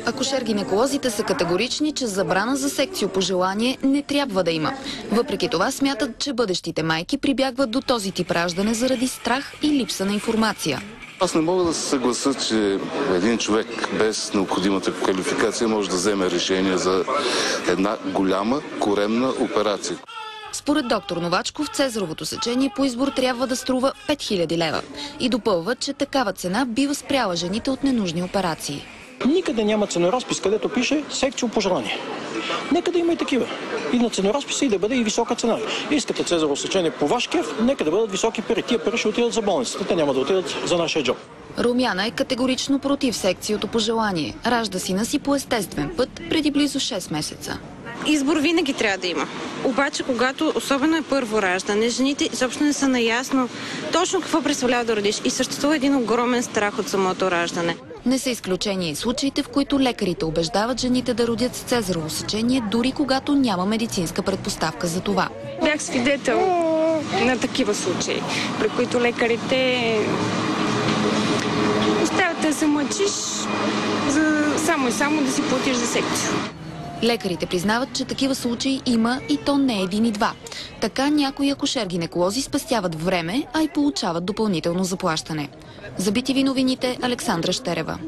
Акушер-гинеколозите са категорични, че забрана за секцио по желание не трябва да има. Въпреки това смятат, че бъдещите майки прибягват до този тип раждане заради страх и липса на информация. Аз не мога да се съглася, че един човек без необходимата квалификация може да вземе решение за една голяма коремна операция. Според доктор Новачков, цезаровото сечение по избор трябва да струва 5000 лева. И допълва, че такава цена бива спряла жените от ненужни операции. Никъде няма ценоразпис, където пише секцио по желание. Нека да има и такива. И на ценоразписа и да бъде и висока цена. Искате цезарово сечение по ваш кеф, нека да бъдат високи пари. Тия пари ще отидат за болницата, те няма да отидат за нашия джоб. Румяна е категорично против секциото по желание. Ражда сина си по естествен път преди близо 6 месеца. Избор винаги трябва да има. Обаче, когато особено е първо раждане, жените изобщо не са наясно точно какво представлява да родиш и съществува един огромен страх от самото раждане. Не са изключение и случаите, в които лекарите убеждават жените да родят с цезарово сечение, дори когато няма медицинска предпоставка за това. Бях свидетел на такива случаи, при които лекарите оставят да се мъчиш само и само да си платиш за секцио. Лекарите признават, че такива случаи има и то не един и два. Така някои акушер-гинеколози спестяват време, а и получават допълнително заплащане. За BTV новините, Александра Щерева.